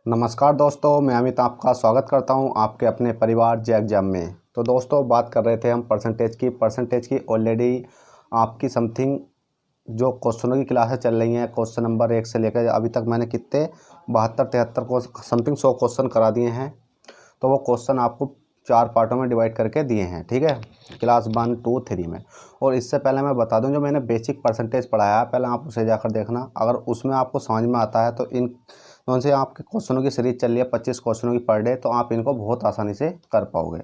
नमस्कार दोस्तों, मैं अमित आपका स्वागत करता हूं आपके अपने परिवार जे एग्जाम में। तो दोस्तों, बात कर रहे थे हम परसेंटेज की ऑलरेडी आपकी समथिंग जो क्वेश्चनों की क्लासेस चल रही हैं, क्वेश्चन नंबर 1 से लेकर अभी तक मैंने कितने 72-73 को समथिंग 100 क्वेश्चन करा दिए हैं। तो वो क्वेश्चन आपको 4 पार्टों में डिवाइड करके दिए हैं, ठीक है, क्लास 1, 2, 3 में। और इससे पहले मैं बता दूं, जो मैंने बेसिक परसेंटेज पढ़ाया है पहले आप उसे जाकर देखना। अगर उसमें आपको समझ में आता है तो इन कौन से आपके क्वेश्चनों की सीरीज चल रही है 25 क्वेश्चनों की पर डे, तो आप इनको बहुत आसानी से कर पाओगे।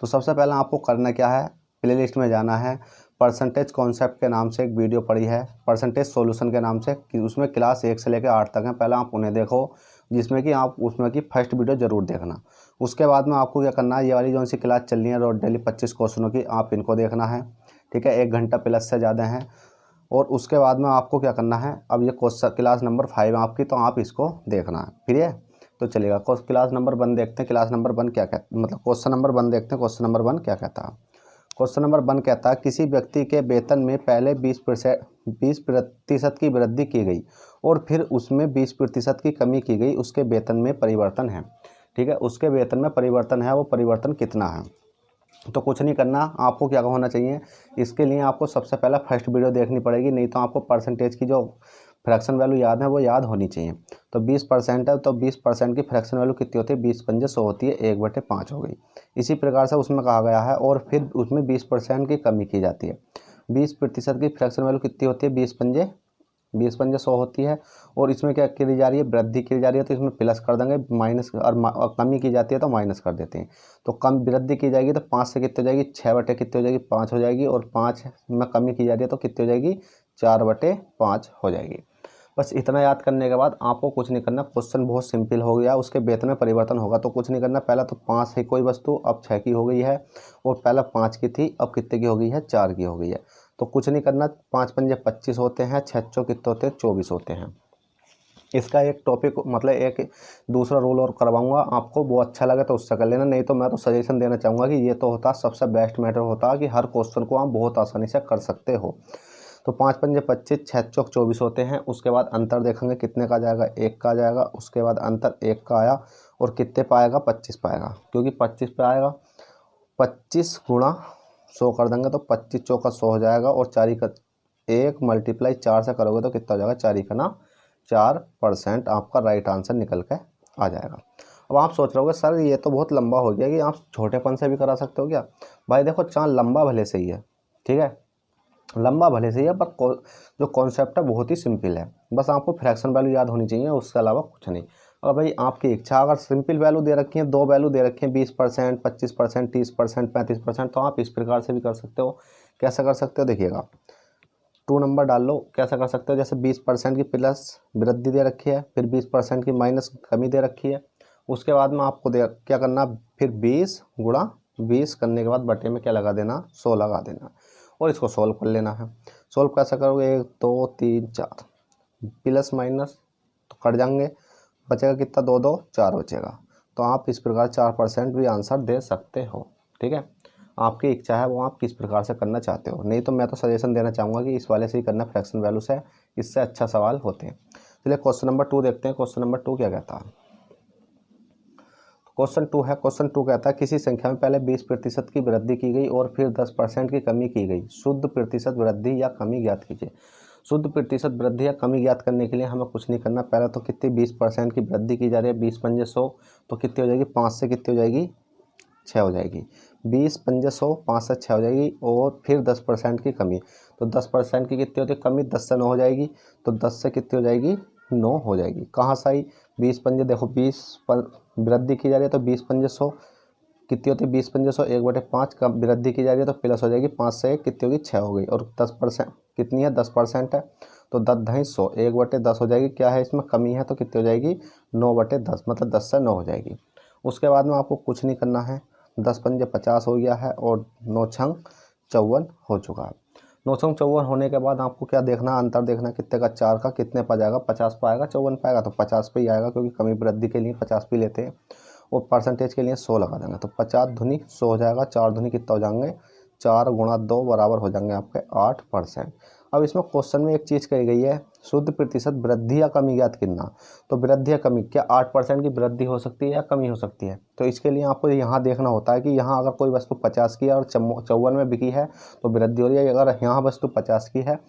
तो सबसे पहले आपको करना क्या है, प्ले लिस्ट में जाना है। परसेंटेज कॉन्सेप्ट के नाम से एक वीडियो पड़ी है, परसेंटेज सॉल्यूशन के नाम से, कि उसमें क्लास 1 से लेकर 8 तक है। पहले आप उन्हें देखो, जिसमें कि आप उसमें की फर्स्ट वीडियो ज़रूर देखना। उसके बाद में आपको क्या करना है, ये वाली जो सी क्लास चल रही है रोज डेली 25 क्वेश्चनों की, आप इनको देखना है, ठीक है। 1 घंटा प्लस से ज़्यादा है। और उसके बाद में आपको क्या करना है, अब ये क्वेश्चन क्लास नंबर 5 आपकी, तो आप इसको देखना है, फिर ये तो चलेगा। क्लास नंबर 1 देखते हैं, क्लास नंबर 1 क्या कहता है, मतलब क्वेश्चन नंबर 1 देखते हैं, क्वेश्चन नंबर 1 क्या कहता है। क्वेश्चन नंबर 1 कहता है, किसी व्यक्ति के वेतन में पहले 20% की वृद्धि की गई और फिर उसमें 20% की कमी की गई, उसके वेतन में परिवर्तन है, ठीक है। उसके वेतन में परिवर्तन है, वो परिवर्तन कितना है। तो कुछ नहीं करना, आपको क्या होना चाहिए, इसके लिए आपको सबसे पहला फर्स्ट वीडियो देखनी पड़ेगी, नहीं तो आपको परसेंटेज की जो फ्रैक्शन वैल्यू याद है वो याद होनी चाहिए। तो 20% है, तो 20% की फ्रैक्शन वैल्यू कितनी होती है, 20 पंजे 100 होती है, 1/5 हो गई। इसी प्रकार से उसमें कहा गया है, और फिर उसमें 20% की कमी की जाती है। 20% की फ्रैक्शन वैल्यू कितनी होती है, 20 पंजे 100 होती है। और इसमें क्या की जा रही है, वृद्धि की जा रही है, तो इसमें प्लस कर देंगे, माइनस और कमी की जाती है तो माइनस कर देते हैं। तो कम वृद्धि की जाएगी तो 5 से कितनी हो जाएगी, 6 कितनी हो जाएगी, 5 हो जाएगी। और 5 में कमी की जा रही है तो कितनी हो जाएगी, 4/5 हो जाएगी। बस इतना याद करने के बाद आपको कुछ नहीं करना, क्वेश्चन बहुत सिंपल हो गया। उसके वेतन में परिवर्तन होगा तो कुछ नहीं करना, पहला तो 5 है कोई वस्तु, अब 6 की हो गई है, और पहला 5 की थी, अब कितने की हो गई है, 4 की हो गई है। तो कुछ नहीं करना, 5 पंजे 25 होते हैं, 6 चौ कितने होते हैं, 24 होते हैं। इसका एक टॉपिक मतलब एक दूसरा रूल और करवाऊंगा आपको, वो अच्छा लगे तो उससे कर लेना, नहीं तो मैं तो सजेशन देना चाहूँगा कि ये तो होता सबसे बेस्ट मैटर होता कि हर क्वेश्चन को आप बहुत आसानी से कर सकते हो। तो 5 पंजे 25, 6 चौक 24 होते हैं। उसके बाद अंतर देखेंगे कितने का जाएगा, 1 का जाएगा। उसके बाद अंतर 1 का आया, और कितने पाएगा, 25 पाएगा, क्योंकि 25 पे आएगा। 25 गुणा 100 कर देंगे तो 25 चौका 100 हो जाएगा, और 4 का 1 मल्टीप्लाई 4 से करोगे तो कितना हो जाएगा, 4 का ना 4% आपका राइट आंसर निकल के आ जाएगा। अब आप सोच रहे होगे सर ये तो बहुत लंबा हो गया, कि आप छोटेपन से भी करा सकते हो क्या। भाई देखो, चांद लंबा भले सही है, ठीक है, लंबा भले सही है, पर जो कॉन्सेप्ट है बहुत ही सिंपल है। बस आपको फ्रैक्शन वैल्यू याद होनी चाहिए, उसके अलावा कुछ नहीं। और भाई आपकी इच्छा, अगर सिंपल वैल्यू दे रखी है, 2 वैल्यू दे रखी है, 20%, 25%, 30%, 35%, तो आप इस प्रकार से भी कर सकते हो। कैसे कर सकते हो, देखिएगा, 2 नंबर डाल लो। कैसा कर सकते हो, जैसे 20% की प्लस वृद्धि दे रखी है, फिर 20% की माइनस कमी दे रखी है। उसके बाद में आपको क्या करना, फिर 20 गुणा 20 करने के बाद बटे में क्या लगा देना, 100 लगा देना, और इसको सोल्व कर लेना है। सोल्व कैसे करोगे, 1 2 3 4, प्लस माइनस तो कट जाएंगे, बचेगा कितना, 2 2 4 बचेगा। तो आप इस प्रकार 4% भी आंसर दे सकते हो, ठीक है। आपकी इच्छा है वो आप किस प्रकार से करना चाहते हो, नहीं तो मैं तो सजेशन देना चाहूँगा कि इस वाले से ही करना, फ्रैक्शन वैल्यू से, इससे अच्छा सवाल होते हैं। चलिए क्वेश्चन नंबर 2 देखते हैं। क्वेश्चन नंबर 2 क्या कहता है, क्वेश्चन 2 है। क्वेश्चन 2 कहता है, किसी संख्या में पहले 20% की वृद्धि की गई और फिर 10% की कमी की गई, शुद्ध प्रतिशत वृद्धि या कमी ज्ञात कीजिए। शुद्ध प्रतिशत वृद्धि या कमी ज्ञात करने के लिए हमें कुछ नहीं करना, पहले तो कितनी 20% की वृद्धि की जा रही है, 20 पंजे 100, तो कितनी हो जाएगी, 5 से कितनी हो जाएगी, 6 हो जाएगी। 20 पंजे 100, 5 से 6 हो जाएगी, और फिर 10% की कमी, तो 10% की कितनी होती है कमी, 10 से 9 हो जाएगी, तो 10 से कितनी हो जाएगी, 9 हो जाएगी। कहाँ से आई, 20 पंजे, देखो 20 पर वृद्धि की जा रही है तो 20 पंजे 100 कितनी होती है, 20 पंजे 100, 1/5 का वृद्धि की जा रही है तो प्लस हो जाएगी, 5 से 1 कितनी होगी, 6 हो गई। और 10% कितनी है, 10% है, तो 10 100, 1/10 हो जाएगी। क्या है इसमें कमी है, तो कितनी हो जाएगी, 9/10, मतलब 10 से 9 हो जाएगी। उसके बाद में आपको कुछ नहीं करना है, 10 पंजे 50 हो गया है, और 9 छंग 54 हो चुका है। 9 छंग 54 होने के बाद आपको क्या देखना, अंतर देखना कितने का, 4 का, कितने पर जाएगा, 50 पर आएगा, 54 पाएगा, तो 50 पे ही आएगा, क्योंकि कमी वृद्धि के लिए 50 पे लेते हैं, और परसेंटेज के लिए 100 लगा देंगे, तो 50 दूनी 100 हो जाएगा। 4 दूनी कितना हो जाएंगे, 4 गुणा 2 बराबर हो जाएंगे आपके 8%। अब इसमें क्वेश्चन में एक चीज़ कही गई है, शुद्ध प्रतिशत वृद्धि या कमी ज्ञात करना। तो वृद्धि या कमी, क्या 8% की वृद्धि हो सकती है या कमी हो सकती है? तो इसके लिए आपको यहाँ देखना होता है कि यहाँ अगर कोई वस्तु 50 की है और 54 में बिकी है तो वृद्धि हो रही है, अगर यहाँ वस्तु 50 की है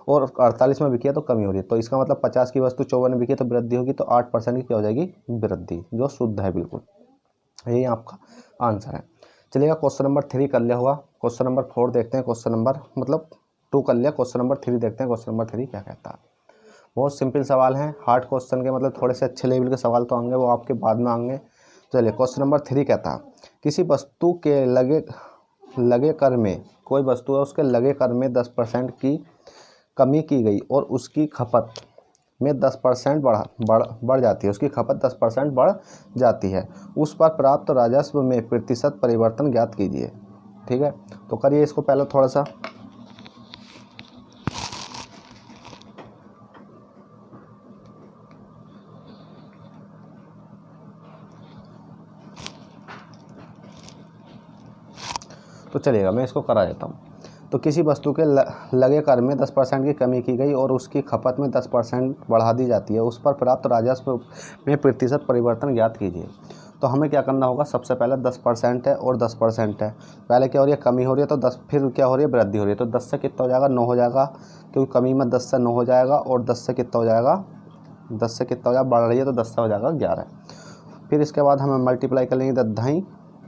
और 48 में बिकी है तो कमी हो रही है। तो इसका मतलब 50 की वस्तु 54 में बिकी है तो वृद्धि होगी, तो 8% की क्या हो जाएगी? वृद्धि, जो शुद्ध है बिल्कुल। यही आपका आंसर है। चलिएगा क्वेश्चन नंबर 3 कर लिया हुआ, क्वेश्चन नंबर 4 देखते हैं, क्वेश्चन नंबर 2 कर लिया, क्वेश्चन नंबर 3 देखते हैं। क्वेश्चन नंबर 3 क्या कहता है? बहुत सिंपल सवाल हैं, हार्ड क्वेश्चन के मतलब थोड़े से अच्छे लेवल के सवाल तो आएंगे, वो आपके बाद में आएंगे। चलिए क्वेश्चन नंबर 3 कहता है, किसी वस्तु के लगे कर में, कोई वस्तु है उसके लगे कर में 10% की कमी की गई और उसकी खपत में 10% बढ़ जाती है, उसकी खपत 10% बढ़ जाती है, उस पर प्राप्त राजस्व में प्रतिशत परिवर्तन ज्ञात कीजिए। ठीक है, तो करिए इसको पहले थोड़ा सा। तो चलिएगा मैं इसको करा देता हूँ। तो किसी वस्तु के लगे कर में 10% की कमी की गई और उसकी खपत में 10% बढ़ा दी जाती है, उस पर प्राप्त राजस्व में प्रतिशत परिवर्तन ज्ञात कीजिए। तो हमें क्या करना होगा? सबसे पहले 10% है और 10% है, पहले क्या हो रही है? कमी हो रही है, तो 10, फिर क्या हो रही है? वृद्धि हो रही है। तो 10 से कितना हो जाएगा? 9 हो जाएगा, क्योंकि कमी में 10 से 9 हो जाएगा, और 10 से कितना हो जाएगा? 10 से कितना हो जाएगा? बढ़ रही है तो 10 से हो जाएगा 11। फिर इसके बाद हमें मल्टीप्लाई कर लेंगे, 10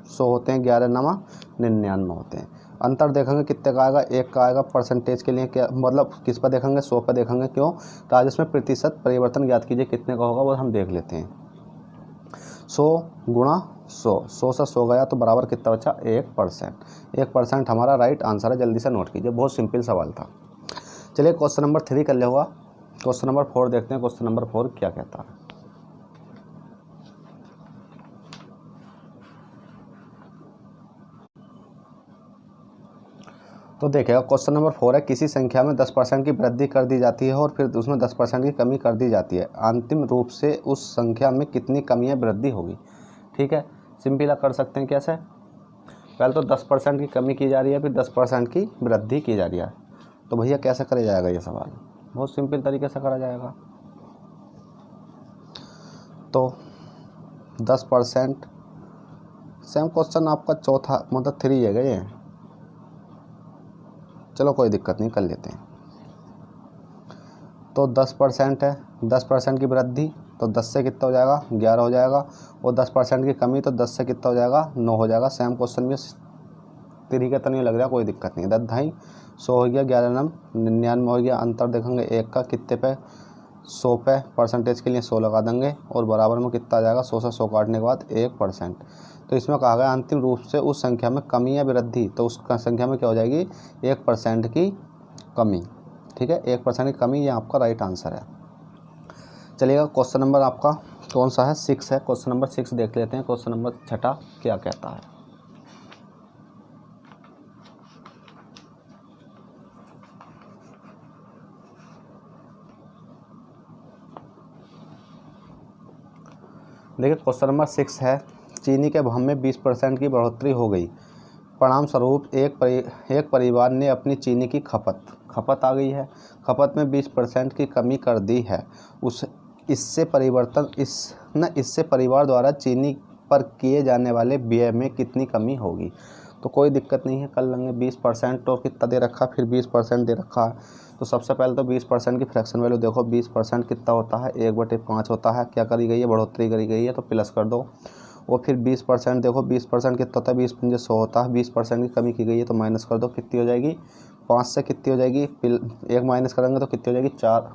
100 होते हैं, 11 नमा 99 होते हैं। अंतर देखेंगे कितने का आएगा? 1 का आएगा। परसेंटेज के लिए क्या मतलब किस पर देखेंगे? 100 पर देखेंगे। क्यों? राजस्व में प्रतिशत परिवर्तन ज्ञात कीजिए, कितने का होगा वो हम देख लेते हैं। 100 गुणा 100, 100 से 100 गया तो बराबर कितना बचा? 1%। 1% हमारा राइट आंसर है, जल्दी से नोट कीजिए, बहुत सिंपल सवाल था। चलिए क्वेश्चन नंबर 3 कर लिया हुआ, क्वेश्चन नंबर 4 देखते हैं। क्वेश्चन नंबर 4 क्या कहता है? तो देखिएगा क्वेश्चन नंबर 4 है, किसी संख्या में 10% की वृद्धि कर दी जाती है और फिर उसमें 10% की कमी कर दी जाती है, अंतिम रूप से उस संख्या में कितनी कमी या वृद्धि होगी? ठीक है, सिंपल कर सकते हैं कैसे? पहले तो 10% की कमी की जा रही है, फिर 10% की वृद्धि की जा रही है। तो भैया कैसे करा जाएगा ये सवाल? बहुत सिंपल तरीके से करा जाएगा। तो 10%, सेम क्वेश्चन आपका चौथा मतलब 3 है ये, चलो कोई दिक्कत नहीं, कर लेते हैं। तो 10% है, 10% की वृद्धि, तो 10 से कितना हो जाएगा? 11 हो जाएगा, और 10% की कमी, तो 10 से कितना हो जाएगा? 9 हो जाएगा। सेम क्वेश्चन में 3 का तो नहीं लग रहा, कोई दिक्कत नहीं। 10 2 100 हो गया, 11 9 99 हो गया। अंतर देखेंगे 1 का, कितने पे? 100 पे। परसेंटेज के लिए 100 लगा देंगे, और बराबर में कितना आ जाएगा? 100 से 100 काटने के बाद 1%। तो इसमें कहा गया अंतिम रूप से उस संख्या में कमी या वृद्धि, तो उस संख्या में क्या हो जाएगी? 1% की कमी। ठीक है, 1% की कमी, ये आपका राइट आंसर है। चलिएगा क्वेश्चन नंबर आपका कौन सा है? 6 है। क्वेश्चन नंबर 6 देख लेते हैं। क्वेश्चन नंबर 6 क्या कहता है? देखिए क्वेश्चन नंबर 6 है, चीनी के भाव में 20% की बढ़ोतरी हो गई, परिणाम स्वरूप एक परिवार ने अपनी चीनी की खपत आ गई है, खपत में 20% की कमी कर दी है। इससे परिवार द्वारा चीनी पर किए जाने वाले व्यय में कितनी कमी होगी? तो कोई दिक्कत नहीं है, कर लेंगे। 20% और कितना दे रखा है? फिर 20% दे रखा है। तो सबसे पहले तो 20% की फ्रैक्शन वैल्यू देखो, 20% कितना होता है? 1/5 होता है। क्या करी गई है? बढ़ोतरी करी गई है, तो प्लस कर दो। और फिर 20% देखो, 20% कितना होता है? 20 पंजे 100 होता है। 20% की कमी की गई है तो माइनस कर दो, कितनी हो जाएगी? 5 से कितनी हो जाएगी? 1 माइनस करेंगे तो कितनी हो जाएगी? 4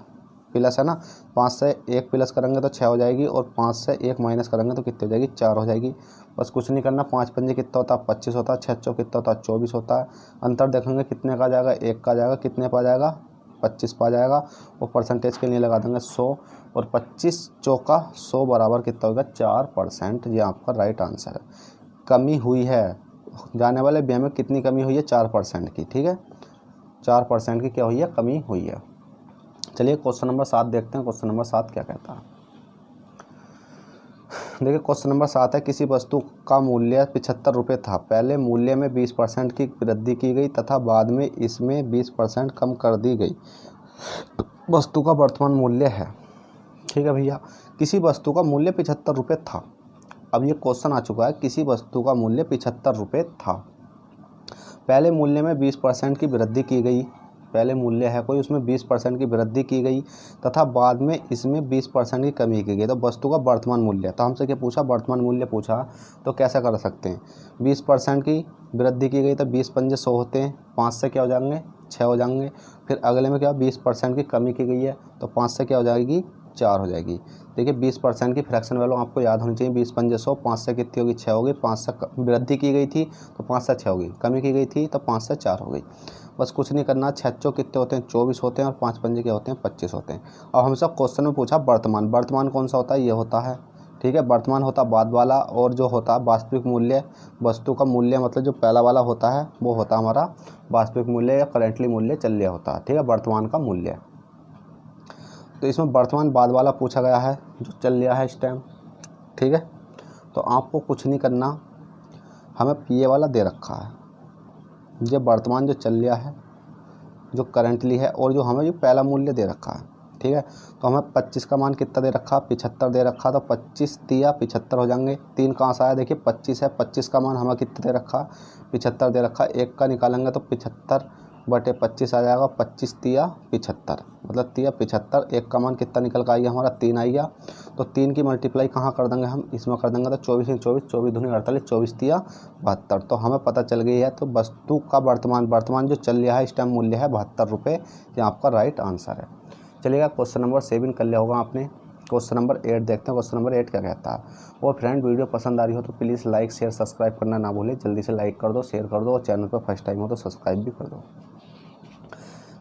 प्लस है ना, 5 से 1 प्लस करेंगे तो 6 हो जाएगी, और 5 से 1 माइनस करेंगे तो कितनी हो जाएगी? 4 हो जाएगी। बस कुछ नहीं करना। 5 पंजे कितना होता है? 25 होता है। 6 चौक कितना होता है? 24 होता है। अंतर देखेंगे कितने का आ जाएगा? 1 का आ जाएगा। कितने पर आ जाएगा? 25 पर आ जाएगा। और परसेंटेज के लिए लगा देंगे 100, और 25 चौका 100 बराबर कितना होगा? 4%। ये आपका राइट आंसर है। कमी हुई है, जाने वाले व्यय में कितनी कमी हुई है? 4% की। ठीक है, 4% की क्या हुई है? कमी हुई है। चलिए क्वेश्चन नंबर 7 देखते हैं। क्वेश्चन नंबर 7 क्या कहता है? देखिए क्वेश्चन नंबर 7 है, किसी वस्तु का मूल्य 75 रुपये था। पहले मूल्य में 20% की वृद्धि की गई तथा बाद में इसमें 20% कम कर दी गई। वस्तु का वर्तमान मूल्य है। ठीक है भैया, किसी वस्तु का मूल्य 75 रुपये था। अब ये क्वेश्चन आ चुका है, किसी वस्तु का मूल्य 75 रुपये था। पहले मूल्य में 20% की वृद्धि की गई। पहले मूल्य है कोई, उसमें 20% की वृद्धि की गई तथा बाद में इसमें 20% की कमी की गई। तो वस्तु का वर्तमान मूल्य, तो हमसे क्या पूछा, वर्तमान मूल्य पूछा। तो कैसा कर सकते हैं, 20% की वृद्धि की गई तो 20 पंजे 100 होते हैं, 5 से क्या हो जाएंगे 6 हो जाएंगे। फिर अगले में क्या 20% की कमी की गई है तो 5 से क्या हो जाएगी 4 हो जाएगी। देखिए 20% की फ्रैक्शन वैल्यू आपको याद होनी चाहिए, 20 पंजे 100, 5 से कितनी होगी 6 होगी। 5 से वृद्धि की गई थी तो 5 से 6 होगी, कमी की गई थी तो 5 से 4 हो गई। बस कुछ नहीं करना। 6 चौक कितने होते हैं 24 होते हैं और 5 पंजे क्या होते हैं 25 होते हैं। अब हमसे क्वेश्चन में पूछा वर्तमान, वर्तमान कौन सा होता है, ये होता है। ठीक है, वर्तमान होता बाद वाला, और जो होता है वास्तविक मूल्य, वस्तु का मूल्य मतलब जो पहला वाला होता है वो होता है हमारा वास्तविक मूल्य या करेंटली मूल्य चल रहा होता है। ठीक है, वर्तमान का मूल्य। तो इसमें वर्तमान बाद वाला पूछा गया है जो चल रहा है इस टाइम। ठीक है, तो आपको कुछ नहीं करना, हमें ये वाला दे रखा है, ये वर्तमान जो चल रहा है जो करंटली है, और जो हमें जो पहला मूल्य दे रखा है। ठीक है, तो हमें 25 का मान कितना दे रखा, 75 दे रखा। तो 25 तिया 75 हो जाएंगे। 3 कहाँ से आया, देखिए 25 है, 25 का मान हमें कितना दे रखा 75 दे रखा। 1 का निकालेंगे तो 75/25 आ जाएगा, 25 तिया 75, मतलब तिया 75। 1 का मान कितना निकल का आएगा हमारा 3 आएगा। तो 3 की मल्टीप्लाई कहाँ कर देंगे हम, इसमें कर देंगे तो 24 × 24, 24 दूनी 48, 24 तिया 72। तो हमें पता चल गई है। तो वस्तु का वर्तमान जो चल रहा है इस टाइम मूल्य है 72 रुपये। ये आपका राइट आंसर है। चलिएगा क्वेश्चन नंबर 7 कर लिया होगा आपने। क्वेश्चन नंबर 8 देखते हैं। क्वेश्चन नंबर 8 क्या कहता है। और फ्रेंड वीडियो पसंद आ रही हो तो प्लीज़ लाइक शेयर सब्सक्राइब करना ना भूलें। जल्दी से लाइक कर दो, शेयर कर दो, और चैनल पर फर्स्ट टाइम हो तो सब्सक्राइब भी कर दो।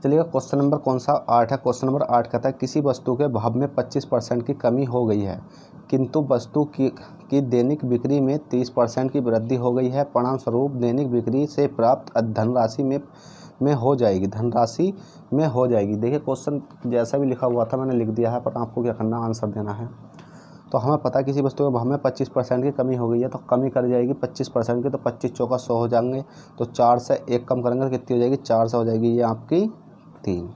चलिएगा क्वेश्चन नंबर कौन सा 8 है। क्वेश्चन नंबर 8 कहता है, किसी वस्तु के भाव में 25% की कमी हो गई है किंतु वस्तु की दैनिक बिक्री में 30% की वृद्धि हो गई है। परिणाम स्वरूप दैनिक बिक्री से प्राप्त धनराशि में हो जाएगी। देखिए क्वेश्चन जैसा भी लिखा हुआ था मैंने लिख दिया है, पर आपको क्या करना, आंसर देना है। तो हमें पता है किसी वस्तु के भाव में 25% की कमी हो गई है, तो कमी कर जाएगी 25% की, तो 25 चौका 100 हो जाएंगे। तो 4 से 1 कम करेंगे तो कितनी हो जाएगी 4 से हो जाएगी, ये आपकी 3।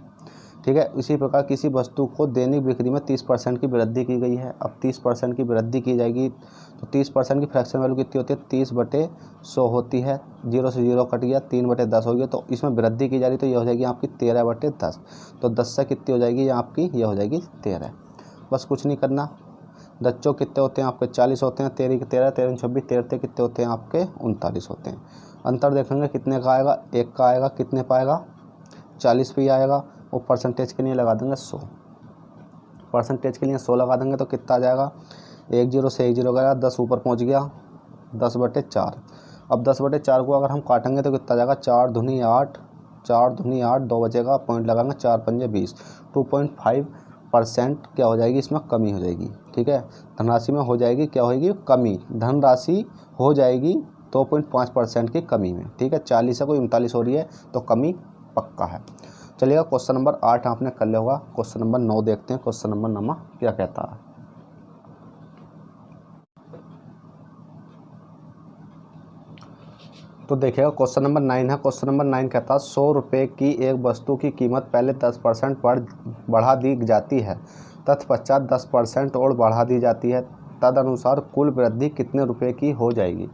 ठीक है, इसी प्रकार किसी वस्तु को दैनिक बिक्री में 30% की वृद्धि की गई है। अब 30% की वृद्धि की जाएगी तो 30% की फ्रैक्शन वैल्यू कितनी होती है 30/100 होती है। 0 से 0 कट गया, 3/10 हो गया। तो इसमें वृद्धि की जा रही तो ये हो जाएगी आपकी 13/10। तो 10 से कितनी हो जाएगी, ये आपकी ये हो जाएगी 13। बस कुछ नहीं करना। 10 चौक कितने होते हैं आपके 40 होते हैं, 13 के 13, 13 × 26, 13 कितने होते हैं आपके 39 होते हैं। अंतर देखेंगे कितने का आएगा, 1 का आएगा, कितने पाएगा 40 पे आएगा। और परसेंटेज के लिए लगा देंगे 100, परसेंटेज के लिए 100 लगा देंगे तो कितना आ जाएगा, 1 0 से 1 0 गया, 10 ऊपर पहुंच गया, 10/4। अब 10/4 को अगर हम काटेंगे तो कितना आ जाएगा, 4 दूनी 8, 4 दूनी 8, 2 बचेगा, पॉइंट लगाएंगे, 4 पंजे 20। 2.5% क्या हो जाएगी, इसमें कमी हो जाएगी। ठीक है, धनराशि में हो जाएगी क्या होगी कमी, धनराशि हो जाएगी 2.5% की कमी में। ठीक है, 40 से कोई 39 हो रही है तो कमी पक्का है। चलिएगा क्वेश्चन नंबर 8 आपने कर लिया होगा। क्वेश्चन नंबर 9 देखते हैं। क्वेश्चन नंबर 9 क्या कहता है। तो देखिएगा क्वेश्चन नंबर 9 है। क्वेश्चन नंबर 9 कहता है 100 रुपये की एक वस्तु की कीमत पहले 10% बढ़ा दी जाती है, तत्पश्चात 10% और बढ़ा दी जाती है। तदनुसार कुल वृद्धि कितने रुपए की हो जाएगी।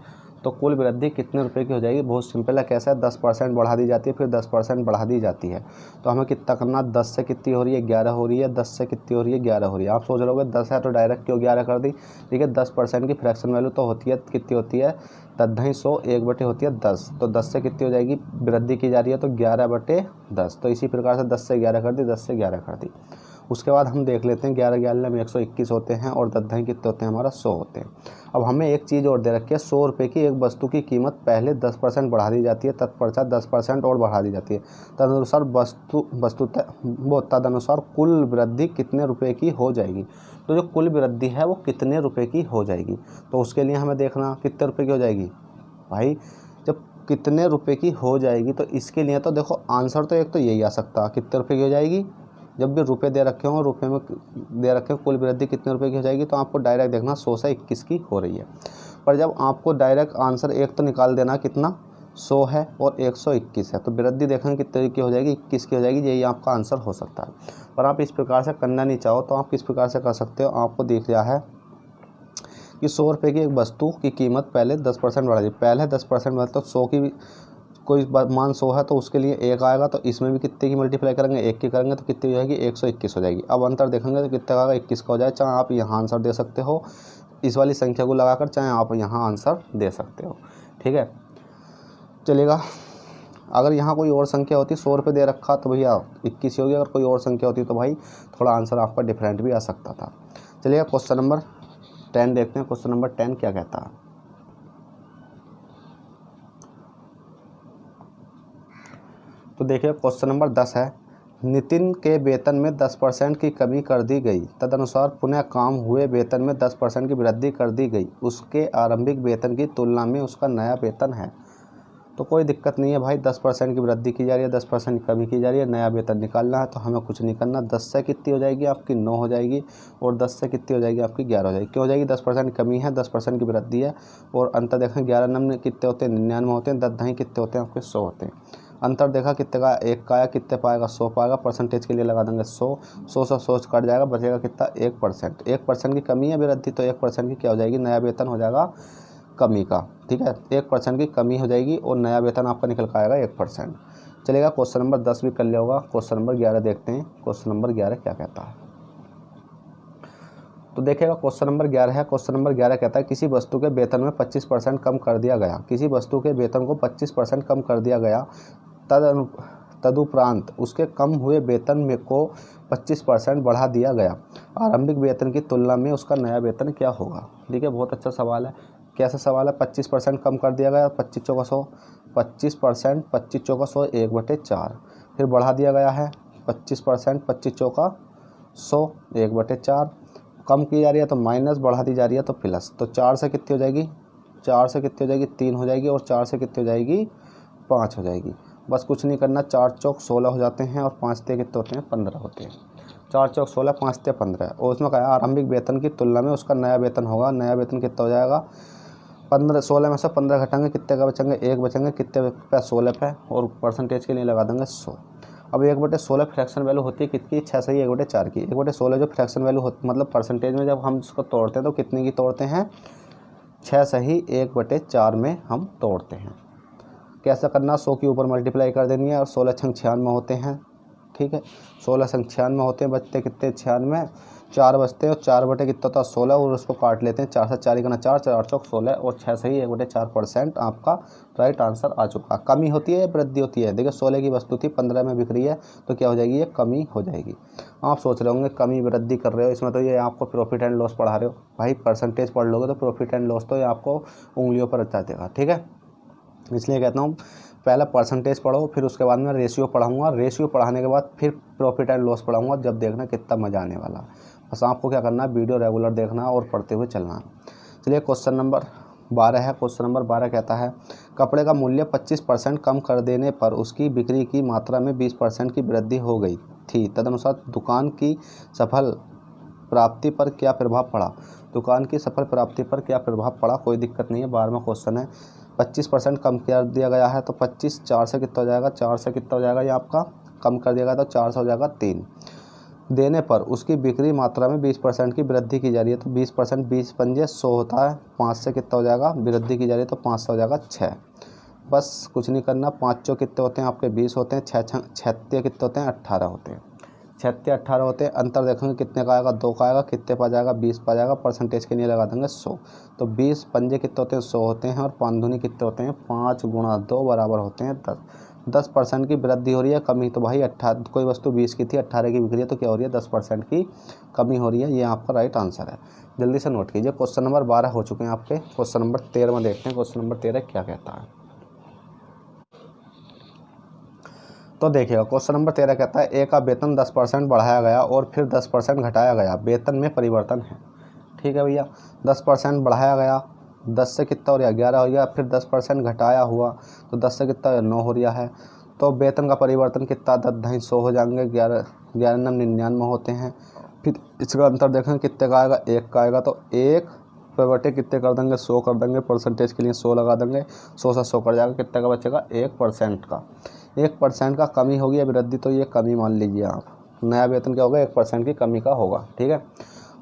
तो कुल वृद्धि कितने रुपए की हो जाएगी, बहुत सिंपल है। कैसा है, 10% बढ़ा दी जाती है, फिर 10% बढ़ा दी जाती है। तो हमें कितना करना, 10 से कितनी हो रही है 11 हो रही है, 10 से कितनी हो रही है 11 हो रही है। आप सोच रहे होगे 10 है तो डायरेक्ट क्यों 11 कर दी। ठीक है, 10% की फ्रैक्शन वैल्यू तो होती है, कितनी होती है 10/100, 1 होती है 10। तो 10 से कितनी हो जाएगी, वृद्धि की जा रही है तो 11/10। तो इसी प्रकार से 10 से 11 कर दी, 10 से 11 कर दी। उसके बाद हम देख लेते हैं 11 11 में 121 होते हैं, और 10 कितने होते हैं हमारा 100 होते हैं। अब हमें एक चीज़ और दे रखी है, 100 रुपये की एक वस्तु की कीमत पहले 10% बढ़ा दी जाती है, तत्पश्चात 10% और बढ़ा दी जाती है। तदनुसार कुल वृद्धि कितने रुपए की हो जाएगी। तो जो कुल वृद्धि है वो कितने रुपए की हो जाएगी, तो उसके लिए हमें देखना कितने रुपए की हो जाएगी भाई। जब कितने रुपए की हो जाएगी तो इसके लिए तो देखो आंसर तो एक तो यही आ सकता है, कितने रुपए की हो जाएगी जब भी रुपये दे रखे हों, रुपये में दे रखे हो कुल वृद्धि कितने रुपये की हो जाएगी, तो आपको डायरेक्ट देखना 100 से 21 की हो रही है। पर जब आपको डायरेक्ट आंसर एक तो निकाल देना कितना 100 है और 121 है, तो वृद्धि देखेंगे कितने की हो जाएगी, 21 की हो जाएगी। यही आपका आंसर हो सकता है। पर आप इस प्रकार से करना नहीं चाहो तो आप किस प्रकार से कर सकते हो। आपको दिख रहा है कि 100 रुपये की एक वस्तु की कीमत पहले 10% बढ़ा दी, पहले 10% बढ़ा, तो 100 की कोई मान 100 है तो उसके लिए 1 आएगा, तो इसमें भी कितने की मल्टीप्लाई करेंगे, 1 की करेंगे तो कितनी हो जाएगी, 121 हो जाएगी। अब अंतर देखेंगे तो कितने का आएगा, 21 का हो जाए। चाहे आप यहाँ आंसर दे सकते हो इस वाली संख्या को लगाकर, चाहे आप यहाँ आंसर दे सकते हो, ठीक है, चलेगा। अगर यहाँ कोई और संख्या होती, 100 रुपये दे रखा तो भैया 21 होगी, अगर कोई और संख्या होती तो भाई थोड़ा आंसर आपका डिफरेंट भी आ सकता था। चलिए क्वेश्चन नंबर 10 देखते हैं। क्वेश्चन नंबर 10 क्या कहता है। तो देखिए क्वेश्चन नंबर 10 है, नितिन के वेतन में 10% की कमी कर दी गई, तदनुसार पुनः काम हुए वेतन में 10% की वृद्धि कर दी गई, उसके आरंभिक वेतन की तुलना में उसका नया वेतन है। तो कोई दिक्कत नहीं है भाई, 10% की वृद्धि की जा रही है, 10% की कमी की जा रही है, नया वेतन निकालना है, तो हमें कुछ नहीं करना। 10 से कितनी हो जाएगी आपकी 9 हो जाएगी, और 10 से कितनी हो जाएगी आपकी 11 हो जाएगी। क्यों हो जाएगी, 10% की कमी है, 10% की वृद्धि है, और अंतर देखें 11 नंबर कितने होते हैं, 99 होते हैं, 10 दही कितने होते हैं आपके 100 होते हैं। अंतर देखा कितने का, 1 का आया, कितने पाएगा 100 पाएगा, परसेंटेज के लिए लगा देंगे 100, 100 से 100 कट जाएगा, बचेगा कितना 1%। 1% की कमी है वृद्धि, तो 1% की क्या हो जाएगी, नया वेतन हो जाएगा कमी का, ठीक है। 1% की कमी हो जाएगी और नया वेतन आपका निकल कर आएगा 1%। चलेगा, क्वेश्चन नंबर 10 भी कर लिया होगा। क्वेश्चन नंबर 11 देखते हैं। क्वेश्चन नंबर 11 क्या कहता है। तो देखिएगा क्वेश्चन नंबर 11 है। क्वेश्चन नंबर 11 कहता है, किसी वस्तु के वेतन में 25% कम कर दिया गया, किसी वस्तु के वेतन को 25% कम कर दिया गया, तदुपरांत उसके कम हुए वेतन में को 25% बढ़ा दिया गया, आरंभिक वेतन की तुलना में उसका नया वेतन क्या होगा। ठीक है, बहुत अच्छा सवाल है। कैसा सवाल है, 25% कम कर दिया गया, 25 चौका 100, 25%, 25 चौका 100, 1/4, फिर बढ़ा दिया गया है 25%, 25 चौका 100, 1/4, कम की जा रही है तो माइनस, बढ़ा दी जा रही है तो प्लस। तो 4 से कितनी हो जाएगी, 4 से कितनी हो जाएगी 3 हो जाएगी, और 4 से कितनी हो जाएगी 5 हो जाएगी। बस कुछ नहीं करना, 4 चौक 16 हो जाते हैं, और 5 ते कितने होते हैं 15 होते हैं। 4 चौक 16, 5 ते 15, और उसमें कहा आरंभिक वेतन की तुलना में उसका नया वेतन होगा। नया वेतन कितना हो जाएगा, 15, 16 में से 15 घटाएंगे, कितने का बचेंगे 1 बचेंगे, कितने पे 16 पे, और परसेंटेज के लिए लगा देंगे 100। अब 1/16 फ्रैक्शन वैल्यू होती है कितनी, 6 सही 1/4 की। 1/16 जो फ्रैक्शन वैल्यू होती, मतलब परसेंटेज में जब हम इसको तोड़ते हैं तो कितने की तोड़ते हैं, 6 सही 1/4 में हम तोड़ते हैं। कैसा करना, 100 के ऊपर मल्टीप्लाई कर देनी है, और 16 छंग 96 होते हैं, ठीक है, 16 संग 96 होते हैं, बचते कितने 96, 4 बचते हैं, और 4 बटे कितना होता है 16, और उसको काट लेते हैं, 4 से 4 करना 4, 4 चौक 16, और 6 सही 1/4% आपका राइट आंसर आ चुका। कमी होती है या वृद्धि होती है, देखिए 16 की वस्तु थी 15 में बिक रही है, तो क्या हो जाएगी, ये कमी हो जाएगी। आप सोच रहे होंगे कमी वृद्धि कर रहे हो, इसमें तो ये आपको प्रॉफिट एंड लॉस पढ़ा रहे हो। भाई परसेंटेज पढ़ लोगे तो प्रॉफिट एंड लॉस तो ये आपको उंगलियों पर बता देगा, ठीक है। इसलिए कहता हूँ पहला परसेंटेज पढ़ो, फिर उसके बाद में रेशियो पढ़ाऊंगा, रेशियो पढ़ाने के बाद फिर प्रॉफिट एंड लॉस पढ़ाऊंगा, जब देखना कितना मज़ा आने वाला। बस आपको क्या करना है, वीडियो रेगुलर देखना और पढ़ते हुए चलना। चलिए क्वेश्चन नंबर 12 है। क्वेश्चन नंबर 12 कहता है, कपड़े का मूल्य 25% कम कर देने पर उसकी बिक्री की मात्रा में 20% की वृद्धि हो गई थी, तदनुसार दुकान की सफल प्राप्ति पर क्या प्रभाव पड़ा। दुकान की सफल प्राप्ति पर क्या प्रभाव पड़ा, कोई दिक्कत नहीं है, 12वां क्वेश्चन है। 25% कम कर दिया गया है, तो 25 4 से कितना हो जाएगा, 4 से कितना हो जाएगा, ये आपका कम कर दिया गया तो 4 से हो जाएगा 3, देने पर उसकी बिक्री मात्रा में 20% की वृद्धि की जा रही है, तो 20%, 20 पंजे 100 होता है, 5 से कितना हो जाएगा, वृद्धि की जा रही है तो 5 से हो जाएगा 6। बस कुछ नहीं करना, 5 चौ कितने होते हैं आपके 20 होते हैं, 6 कितने होते हैं 18 होते हैं, 6 18 होते हैं। अंतर देखेंगे कितने का आएगा, 2 का आएगा, कितने पा जाएगा 20 पा जाएगा, परसेंटेज के लिए लगा देंगे 100। तो 20 पंजे कितने होते हैं 100 होते हैं, और 5 दूनी कितने होते हैं 5 गुणा 2 बराबर होते हैं 10। 10% की वृद्धि हो रही है, कमी तो भाई 18, कोई वस्तु 20 की थी 18 की बिक रही है, तो क्या हो रही है 10% की कमी हो रही है। ये आपका राइट आंसर है, जल्दी से नोट कीजिए। क्वेश्चन नंबर 12 हो चुके हैं आपके। क्वेश्चन नंबर 13 में देखते हैं। क्वेश्चन नंबर 13 क्या कहता है। तो देखिएगा क्वेश्चन नंबर 13 कहता है, ए का वेतन 10% बढ़ाया गया और फिर 10% घटाया गया, वेतन में परिवर्तन है। ठीक है भैया, 10% बढ़ाया गया, 10 से कितना हो रहा है 11 हो गया, फिर 10% घटाया हुआ तो 10 से कितना 9 हो रहा है, तो वेतन का परिवर्तन कितना 10 ढाई 100 हो जाएंगे, 11 नम 99 होते हैं। फिर इसका अंतर देखेंगे कितने का आएगा, 1 का आएगा, तो 1 पे बटे कितने कर देंगे, 100 कर देंगे, परसेंटेज के लिए 100 लगा देंगे, 100 से 100 कट जाएगा, कितने का बचेगा, 1% का। 1% का कमी होगी या वृद्धि, तो ये कमी मान लीजिए आप, नया वेतन क्या होगा, 1% की कमी का होगा। ठीक है,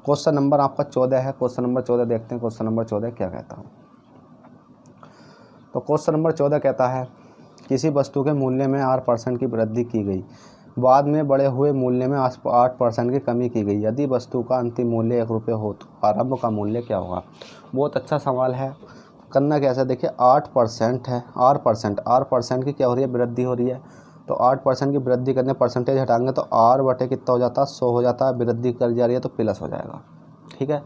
क्वेश्चन नंबर आपका 14 है। क्वेश्चन नंबर 14 देखते हैं, क्वेश्चन नंबर 14 क्या कहता है। तो क्वेश्चन नंबर 14 कहता है किसी वस्तु के मूल्य में 8% की वृद्धि की गई, बाद में बढ़े हुए मूल्य में 8% की कमी की गई, यदि वस्तु का अंतिम मूल्य 1 रुपये हो तो आरंभ का मूल्य क्या होगा। बहुत अच्छा सवाल है। करना कैसा, देखिए 8% है, 8% की क्या हो रही है, वृद्धि हो रही है। तो 8% की वृद्धि करने परसेंटेज हटाएंगे तो आर बटे कितना हो जाता है, 100 हो जाता है। वृद्धि कर जा रही है तो प्लस हो जाएगा। ठीक है,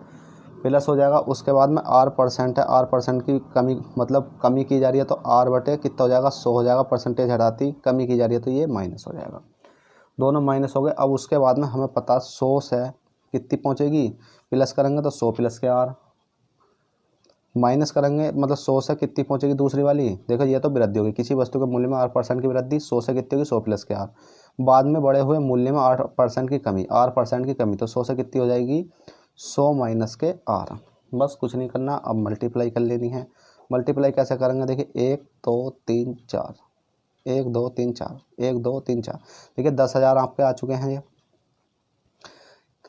प्लस हो जाएगा। उसके बाद में R% है, R% की कमी मतलब कमी की जा रही है तो R बटे कितना हो जाएगा, 100 हो जाएगा। परसेंटेज हटाती कमी की जा रही है तो ये माइनस हो जाएगा, दोनों माइनस हो गए। अब उसके बाद में हमें पता 100 से कितनी पहुंचेगी, प्लस करेंगे तो 100 प्लस के R, माइनस करेंगे मतलब 100 से कितनी पहुंचेगी दूसरी वाली, देखो ये तो वृद्धि होगी। किसी वस्तु के मूल्य में 8% की वृद्धि, 100 से कितनी होगी, 100 प्लस के R, बाद में बढ़े हुए मूल्य में 8% की कमी, 8% की कमी, तो 100 से कितनी हो जाएगी, 100 माइनस के R। बस कुछ नहीं करना, अब मल्टीप्लाई कर लेनी है। मल्टीप्लाई कैसे करेंगे, देखिए 1 2 3 4, 1 2 3 4, 1 2 3 4, देखिए 10,000 आपके आ चुके हैं। ये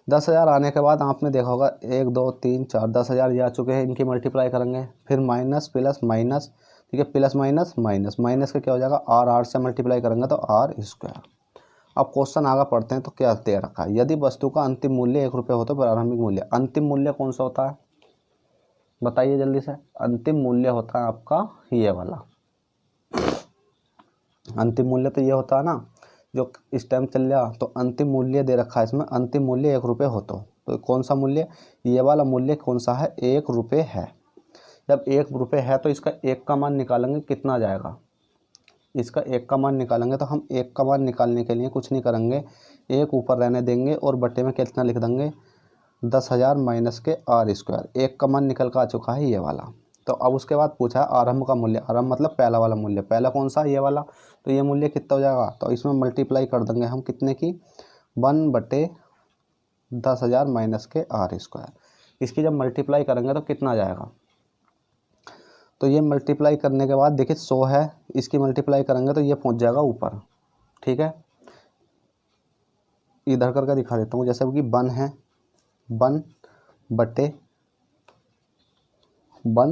10,000 आने के बाद आपने देखा होगा 1 2 3 4, 10,000 ये आ चुके हैं। इनकी मल्टीप्लाई करेंगे, फिर माइनस प्लस माइनस, ठीक है, प्लस माइनस माइनस, माइनस का क्या हो जाएगा, R से मल्टीप्लाई करेंगे तो R²। अब क्वेश्चन आगे पढ़ते हैं तो क्या दे रखा है, यदि वस्तु का अंतिम मूल्य 1 रुपये हो तो प्रारंभिक मूल्य, अंतिम मूल्य कौन सा होता है बताइए जल्दी से। अंतिम मूल्य होता है आपका ये वाला, अंतिम मूल्य तो ये होता है ना जो इस टाइम चल रहा। तो अंतिम मूल्य दे रखा है इसमें, अंतिम मूल्य 1 रुपये हो तो कौन सा मूल्य, ये वाला मूल्य कौन सा है, 1 रुपये है। जब 1 रुपये है तो इसका 1 का मान निकालेंगे, कितना जाएगा, इसका 1 का मान निकालेंगे। तो हम 1 का मान निकालने के लिए कुछ नहीं करेंगे, 1 ऊपर रहने देंगे और बटे में कितना लिख देंगे, 10,000 माइनस के R²। 1 का मान निकल का आ चुका है ये वाला। तो अब उसके बाद पूछा है आरंभ का मूल्य, आरंभ मतलब पहला वाला मूल्य, पहला कौन सा, ये वाला। तो ये मूल्य कितना हो जाएगा, तो इसमें मल्टीप्लाई कर देंगे हम कितने की, 1 बटे 10,000 माइनस के R²। इसकी जब मल्टीप्लाई करेंगे तो कितना आ जाएगा, तो ये मल्टीप्लाई करने के बाद देखिए 100 है, इसकी मल्टीप्लाई करेंगे तो ये पहुंच जाएगा ऊपर। ठीक है, इधर करके दिखा देता हूँ, जैसे कि 1 है, 1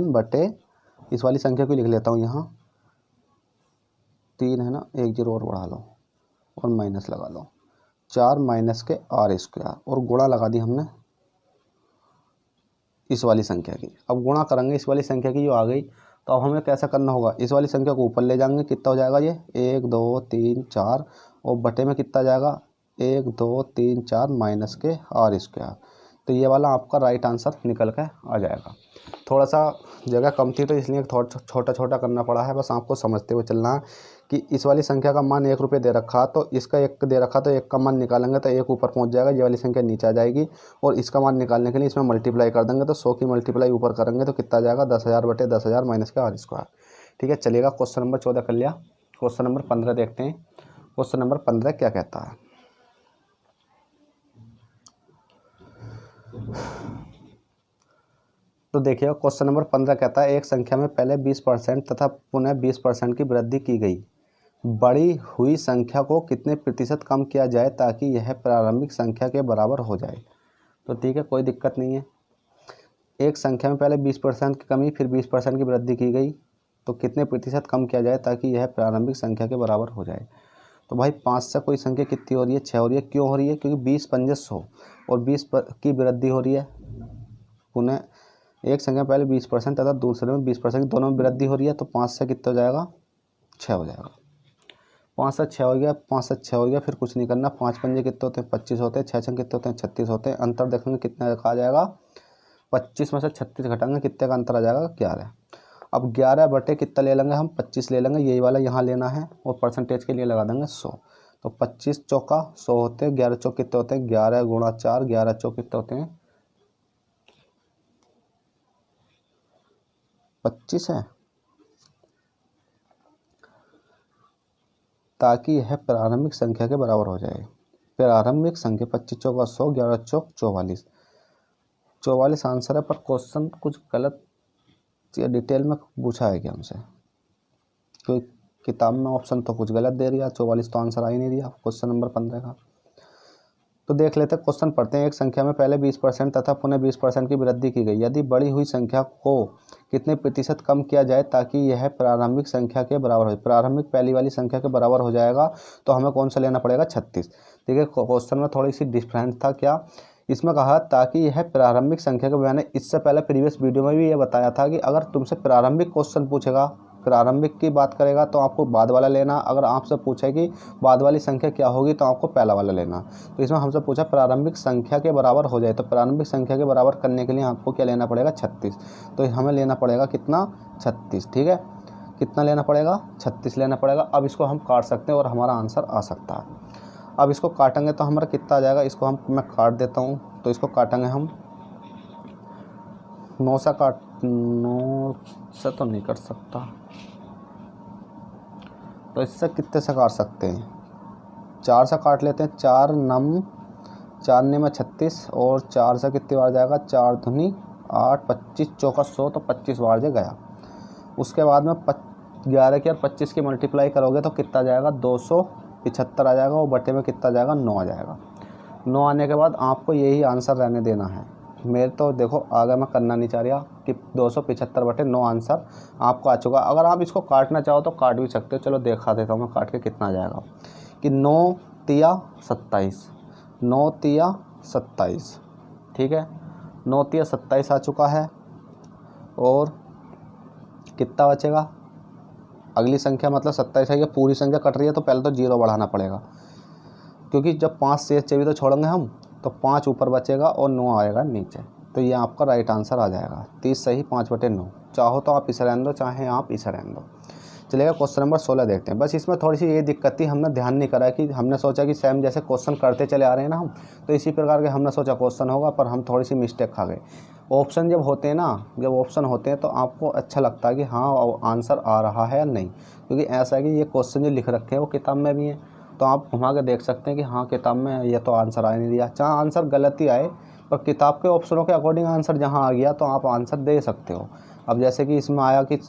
बटे इस वाली संख्या को लिख लेता हूँ यहाँ, 3 है ना, 1 0 और बढ़ा लो और माइनस लगा लो, 4 माइनस के R² और गुणा लगा दी हमने इस वाली संख्या की। अब गुणा करेंगे इस वाली संख्या की जो आ गई, तो अब हमें कैसा करना होगा, इस वाली संख्या को ऊपर ले जाएंगे, कितना हो जाएगा ये 1 2 3 4 और बटे में कितना जाएगा 1 2 3 4 माइनस के R²। तो ये वाला आपका राइट आंसर निकल के आ जाएगा। थोड़ा सा जगह कम थी तो इसलिए थोड़ा छोटा छोटा करना पड़ा है, बस आपको समझते हुए चलना है कि इस वाली संख्या का मान 1 रुपये दे रखा, तो इसका 1 दे रखा, तो 1 का मान निकालेंगे तो 1 ऊपर पहुंच जाएगा, ये वाली संख्या नीचे आ जाएगी। और इसका मान निकालने के लिए इसमें मल्टीप्लाई कर देंगे, तो 100 की मल्टीप्लाई ऊपर करेंगे तो कितना जाएगा, 10,000 बटे 10,000 माइनस का R²। ठीक है, चलिएगा क्वेश्चन नंबर 14 कर लिया। क्वेश्चन नंबर 15 देखते हैं। क्वेश्चन नंबर 15 क्या कहता है, तो देखिए क्वेश्चन नंबर 15 कहता है एक संख्या में पहले 20% तथा पुनः 20% की वृद्धि की गई, बढ़ी हुई संख्या को कितने प्रतिशत कम किया जाए ताकि यह प्रारंभिक संख्या के बराबर हो जाए। तो ठीक है, कोई दिक्कत नहीं है। एक संख्या में पहले 20% की कमी फिर 20% की वृद्धि की गई, तो कितने प्रतिशत कम किया जाए ताकि यह प्रारंभिक संख्या के बराबर हो जाए। तो भाई 5 से कोई संख्या कितनी हो रही है, 6 हो रही है। क्यों हो रही है, क्योंकि 20 पंजे 100 और 20 की वृद्धि हो रही है। पुनः एक संख्या पहले 20% तथा दूसरे में 20%, दोनों में वृद्धि हो रही है। तो 5 से कितना हो जाएगा, 6 हो जाएगा। 5 से 6 हो गया, 5 से 6 हो गया, फिर कुछ नहीं करना। 5 पंजे कितने होते हैं, 25 होते हैं। 6 छंग कितने होते हैं, 36 होते हैं। अंतर देखेंगे कितना का आ जाएगा, 25 में से 36 घटाएंगे कितने का अंतर आ जाएगा, 11। अब 11 बटे कितना ले लेंगे हम, 25 ले लेंगे, यही वाला यहाँ लेना है और परसेंटेज के लिए लगा देंगे 100। तो 25 चौका 100 होते हैं, 11 चौक कितने होते हैं, 11 गुणा 4, 11 चौक कितने होते हैं, 25 है, ताकि यह प्रारंभिक संख्या के बराबर हो जाए। प्रारंभिक संख्या 25 चौका 100, 11 चौक 44। 44 आंसर है, पर क्वेश्चन कुछ गलत या डिटेल में पूछा है क्या हमसे? कोई किताब में ऑप्शन तो कुछ गलत दे दिया, 44 तो आंसर आ ही नहीं दिया क्वेश्चन नंबर 15 का। तो देख लेते हैं, क्वेश्चन पढ़ते हैं। एक संख्या में पहले 20% तथा पुनः 20% की वृद्धि की गई। यदि बढ़ी हुई संख्या को कितने प्रतिशत कम किया जाए ताकि यह प्रारंभिक संख्या के बराबर हो? प्रारंभिक पहली वाली संख्या के बराबर हो जाएगा, तो हमें कौन सा लेना पड़ेगा? 36। देखिए क्वेश्चन में थोड़ी सी डिफरेंस था। क्या इसमें कहा ताकि यह प्रारंभिक संख्या के, मैंने इससे पहले प्रीवियस वीडियो में भी ये बताया था कि अगर तुमसे प्रारंभिक क्वेश्चन पूछेगा, प्रारंभिक की बात करेगा तो आपको बाद वाला लेना, अगर आपसे पूछे कि बाद वाली संख्या क्या होगी तो आपको पहला वाला लेना। तो इसमें हमसे पूछा प्रारंभिक संख्या के बराबर हो जाए, तो प्रारंभिक संख्या के बराबर करने के लिए आपको क्या लेना पड़ेगा? 36। तो हमें लेना पड़ेगा कितना? 36। ठीक है, कितना लेना पड़ेगा? 36 लेना पड़ेगा। अब इसको हम काट सकते हैं और हमारा आंसर आ सकता है। अब इसको काटेंगे तो हमारा कितना आ जाएगा? इसको मैं काट देता हूँ, तो इसको काटेंगे हम 9 से तो नहीं कट सकता, तो इससे कितने से काट सकते हैं? 4 से काट लेते हैं। 4 9 में 36 और 4 से कितनी बार जाएगा? 4 दूनी 8, 25 चौका 100, तो 25 बार जो गया। उसके बाद में 11 की और 25 की मल्टीप्लाई करोगे तो कितना जाएगा? 275 आ जाएगा, और बटे में कितना जाएगा? 9 आ जाएगा। 9 आने के बाद आपको यही आंसर रहने देना है। मेरे तो देखो आगे मैं करना नहीं चाह रहा कि 275 बटे 9 आंसर आपको आ चुका। अगर आप इसको काटना चाहो तो काट भी सकते हो। चलो दिखा देता हूँ मैं काट के कितना आ जाएगा। कि 9 तिया 27, 9 तिया 27। ठीक है, 9 तिया 27 आ चुका है। और कितना बचेगा? अगली संख्या मतलब 27 है, ये पूरी संख्या कट रही है तो पहले तो 0 बढ़ाना पड़ेगा, क्योंकि जब 5 शेष चाहिए तो छोड़ेंगे हम, तो 5 ऊपर बचेगा और 9 आएगा नीचे। तो ये आपका राइट आंसर आ जाएगा। 30 सही 5 बटे 9। चाहो तो आप इसे रहने दो, चाहे आप इसे रहने दो। चलिएगा क्वेश्चन नंबर 16 देखते हैं। बस इसमें थोड़ी सी ये दिक्कत थी, हमने ध्यान नहीं करा कि हमने सोचा कि सेम जैसे क्वेश्चन करते चले आ रहे हैं ना हम, तो इसी प्रकार के हमने सोचा क्वेश्चन होगा, पर हम थोड़ी सी मिस्टेक खा गए। ऑप्शन जब होते हैं ना, जब ऑप्शन होते हैं तो आपको अच्छा लगता है कि हाँ आंसर आ रहा है या नहीं, क्योंकि ऐसा है कि ये क्वेश्चन जो लिख रखे हैं वो किताब में भी हैं, तो आप घुमा के देख सकते हैं कि हाँ किताब में ये तो आंसर आ नहीं दिया। चाहे आंसर गलत ही आए, पर किताब के ऑप्शनों के अकॉर्डिंग आंसर जहाँ आ गया तो आप आंसर दे सकते हो। अब जैसे कि इसमें आया कि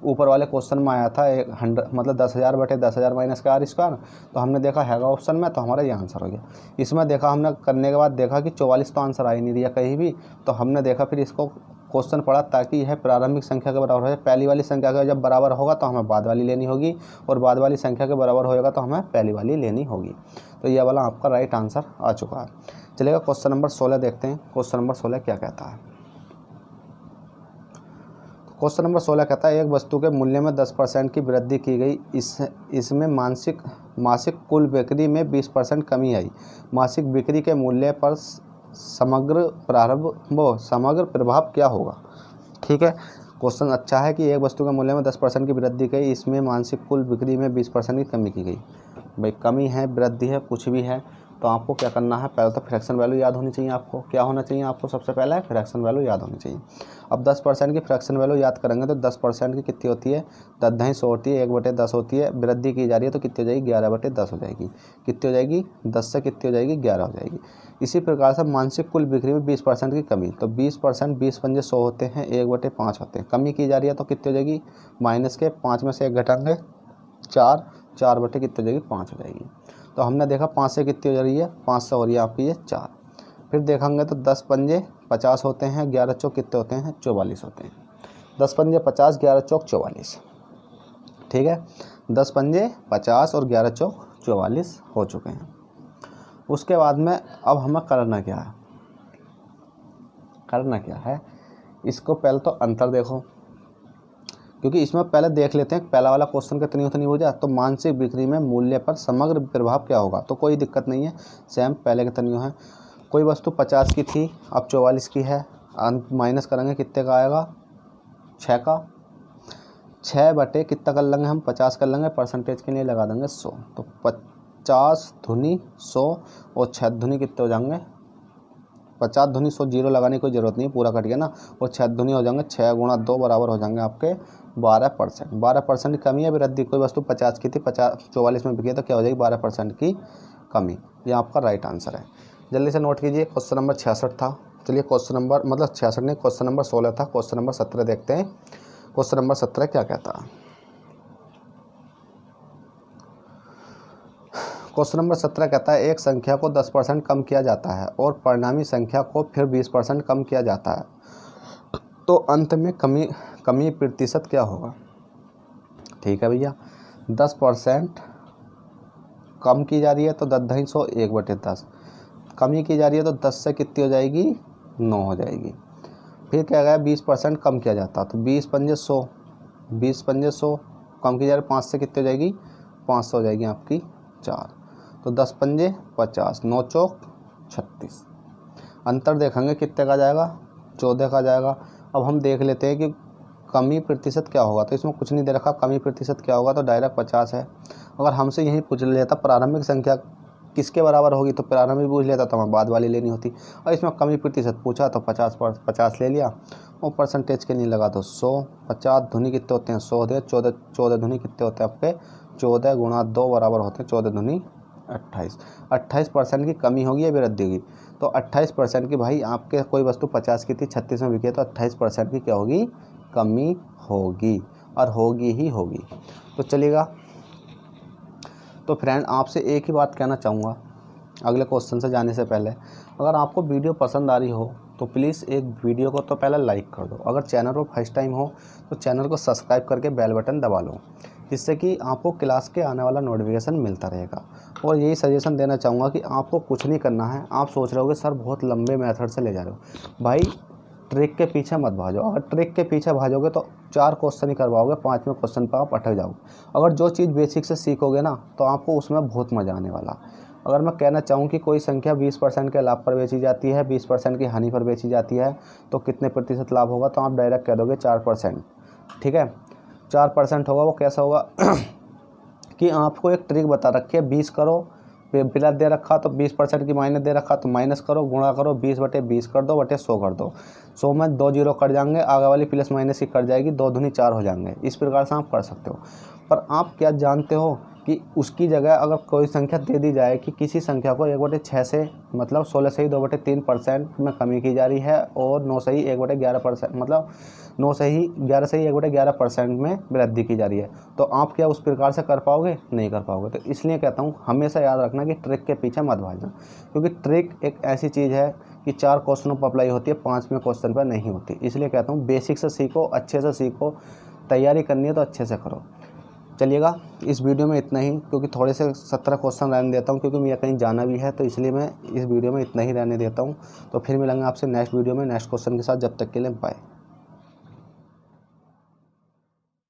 ऊपर वाले क्वेश्चन में आया था 100 मतलब 10,000 बटे 10,000 माइनस का आर स्क्वायर, तो हमने देखा हैगा ऑप्शन में, तो हमारा ये आंसर हो गया। इसमें देखा हमने करने के बाद देखा कि 44 तो आंसर आ ही नहीं दिया कहीं भी, तो हमने देखा फिर इसको क्वेश्चन पढ़ा ताकि यह प्रारंभिक संख्या के बराबर हो जाए। पहली वाली संख्या का जब बराबर होगा तो हमें बाद वाली लेनी होगी, और बाद वाली संख्या के बराबर होएगा तो हमें पहली वाली लेनी होगी। तो यह वाला आपका राइट आंसर आ चुका है। चलिएगा क्वेश्चन नंबर 16 देखते हैं। क्वेश्चन नंबर 16 क्या कहता है? क्वेश्चन नंबर 16 कहता है एक वस्तु के मूल्य में 10% की वृद्धि की गई, इसमें मासिक कुल बिक्री में 20% कमी आई। मासिक बिक्री के मूल्य पर समग्र प्रभाव क्या होगा? ठीक है, क्वेश्चन अच्छा है कि एक वस्तु के मूल्य में 10% की वृद्धि की, इसमें मासिक कुल बिक्री में 20% की कमी की गई। भाई कमी है, वृद्धि है, कुछ भी है, तो आपको क्या करना है? पहले तो फ्रैक्शन वैल्यू याद होनी चाहिए। आपको क्या होना चाहिए? आपको सबसे पहले फ्रैक्शन वैल्यू याद होनी चाहिए। अब 10% की फ्रैक्शन वैल्यू याद करेंगे तो 10% की कितनी होती है? 10 होती है, 1/10 होती है। वृद्धि की जा रही है तो कितनी हो जाएगी? 11/10 हो जाएगी। कितनी हो जाएगी? 10 से कितनी हो जाएगी? 11 हो जाएगी। इसी प्रकार से मासिक कुल बिक्री में 20% की कमी, तो 20% 20 पंजे 100 होते हैं, 1/5 होते हैं। कमी की जा रही है तो कितनी हो जाएगी? माइनस के 5 में से 1 घटाएंगे 4, 4 बटे कितनी हो जाएगी? 5 हो जाएगी। तो हमने देखा 5 से कितनी हो रही है? 5 से हो रही है आपकी ये 4। फिर देखेंगे तो 10 पंजे 50 होते हैं, 11 चौक कितने होते हैं? 44 होते हैं। 10 पंजे 50, 11 चौक 44। ठीक है, 10 पंजे 50 और 11 चौक 44 हो चुके हैं। उसके बाद में अब हमें करना क्या है? करना क्या है? इसको पहले तो अंतर देखो, क्योंकि इसमें पहले देख लेते हैं पहला वाला क्वेश्चन कितनी उतनी हो जाए। तो मासिक बिक्री में मूल्य पर समग्र प्रभाव क्या होगा? तो कोई दिक्कत नहीं है, सेम पहले कितनी है। कोई वस्तु 50 की थी, अब 44 की है, माइनस करेंगे कितने का आएगा? 6 का। 6 बटे कितना कर लेंगे हम? 50 कर लेंगे, परसेंटेज के लिए लगा देंगे 100। तो 50 धुनी 100 और 6 धुनी कितने हो जाएंगे? 50 धुनी 100, 0 लगाने की कोई ज़रूरत नहीं, पूरा कट गया ना। और 6 धुनी हो जाएंगे 6 गुणा 2 बराबर हो जाएंगे आपके 12%। 12% की कमी है वृद्धि। कोई वस्तु 50 की थी, 44 में बिकी तो क्या हो जाएगी? 12% की कमी, ये आपका राइट आंसर है। जल्दी से नोट कीजिए। क्वेश्चन नंबर 66 था। चलिए क्वेश्चन नंबर 66 नहीं, क्वेश्चन नंबर 16 था। क्वेश्चन नंबर 17 देखते हैं। क्वेश्चन नंबर 17 क्या कहता है। क्वेश्चन नंबर 17 कहता है एक संख्या को 10% कम किया जाता है और परिणामी संख्या को फिर 20% कम किया जाता है, तो अंत में कमी प्रतिशत क्या होगा। ठीक है भैया, 10% कम की जा रही है तो 10 1/10, कमी की जा रही है तो 10 से कितनी हो जाएगी, 9 हो जाएगी। फिर क्या गया, 20% कम किया जाता तो 20 पंजे 100, 20 पंजे 100 कम की जा रही है 5 से कितनी हो जाएगी, 500 हो जाएगी आपकी 4, तो 10 पंजे 50, 9 चौक 36। अंतर देखेंगे कितने का जाएगा, 14 का जाएगा। अब हम देख लेते हैं कि कमी प्रतिशत क्या होगा, तो इसमें कुछ नहीं दे रखा, कमी प्रतिशत क्या होगा तो डायरेक्ट 50 है। अगर हमसे यही पूछ लेता प्रारंभिक संख्या किसके बराबर होगी तो प्रारंभिक पूछ लेता तो हमें बाद वाली लेनी होती, और इसमें कमी प्रतिशत पूछा तो 50 ले लिया, और परसेंटेज के नहीं लगा तो 100। 50 धुनी कितने होते हैं, 100 होते हैं। 14 धुनी कितने होते हैं आपके, 14 गुणा 2 बराबर होते हैं 14 धुनी 28। 28% की कमी होगी या वृद्धि होगी, तो 28% की भाई आपके कोई वस्तु 50 की थी 36 में बिकी है, तो 28% की क्या होगी, कमी होगी, और होगी ही होगी। तो चलिएगा, तो फ्रेंड आपसे एक ही बात कहना चाहूँगा अगले क्वेश्चन से जाने से पहले, अगर आपको वीडियो पसंद आ रही हो तो प्लीज़ एक वीडियो को तो पहले लाइक कर दो। अगर चैनल पर फर्स्ट टाइम हो तो चैनल को सब्सक्राइब करके बेल बटन दबा लो, जिससे कि आपको क्लास के आने वाला नोटिफिकेशन मिलता रहेगा। और यही सजेशन देना चाहूँगा कि आपको कुछ नहीं करना है। आप सोच रहे होगे सर बहुत लंबे मेथड से ले जा रहे हो, भाई ट्रिक के पीछे मत भागो। अगर ट्रिक के पीछे भागोगे तो 4 क्वेश्चन ही करवाओगे, 5वें क्वेश्चन पर आप अटक जाओगे। अगर जो चीज़ बेसिक से सीखोगे ना तो आपको उसमें बहुत मज़ा आने वाला। अगर मैं कहना चाहूँ कि कोई संख्या 20% के लाभ पर बेची जाती है, 20% की हानि पर बेची जाती है, तो कितने प्रतिशत लाभ होगा, तो आप डायरेक्ट कह दोगे 4%। ठीक है, 4% होगा। वो कैसा होगा कि आपको एक ट्रिक बता रखी है, 20 करो प्लस दे रखा तो 20% की माइनस दे रखा तो माइनस करो, गुणा करो 20/20 कर दो बटे 100 कर दो। 100 में 2 जीरो कट जाएंगे, आगे वाली प्लस माइनस की कट जाएगी, 2 दूनी 4 हो जाएंगे। इस प्रकार से आप कर सकते हो। पर आप क्या जानते हो कि उसकी जगह अगर कोई संख्या दे दी जाए कि किसी संख्या को 1/6 से मतलब 16 से ही 2/3% में कमी की जा रही है, और 9 से ही 1/11% मतलब 9 से ही 11 से ही 1/11% में वृद्धि की जा रही है, तो आप क्या उस प्रकार से कर पाओगे, नहीं कर पाओगे। तो इसलिए कहता हूँ हमेशा याद रखना कि ट्रिक के पीछे मत भागना, क्योंकि ट्रिक एक ऐसी चीज़ है कि 4 क्वेश्चनों पर अप्लाई होती है, 5वें क्वेश्चन पर नहीं होती। इसलिए कहता हूँ बेसिक से सीखो, अच्छे से सीखो, तैयारी करनी है तो अच्छे से करो। चलिएगा, इस वीडियो में इतना ही, क्योंकि थोड़े से 17 क्वेश्चन रहने देता हूँ, क्योंकि मुझे कहीं जाना भी है, तो इसलिए मैं इस वीडियो में इतना ही रहने देता हूँ। तो फिर मिलेंगे आपसे नेक्स्ट वीडियो में नेक्स्ट क्वेश्चन के साथ। जब तक के लिए बाय।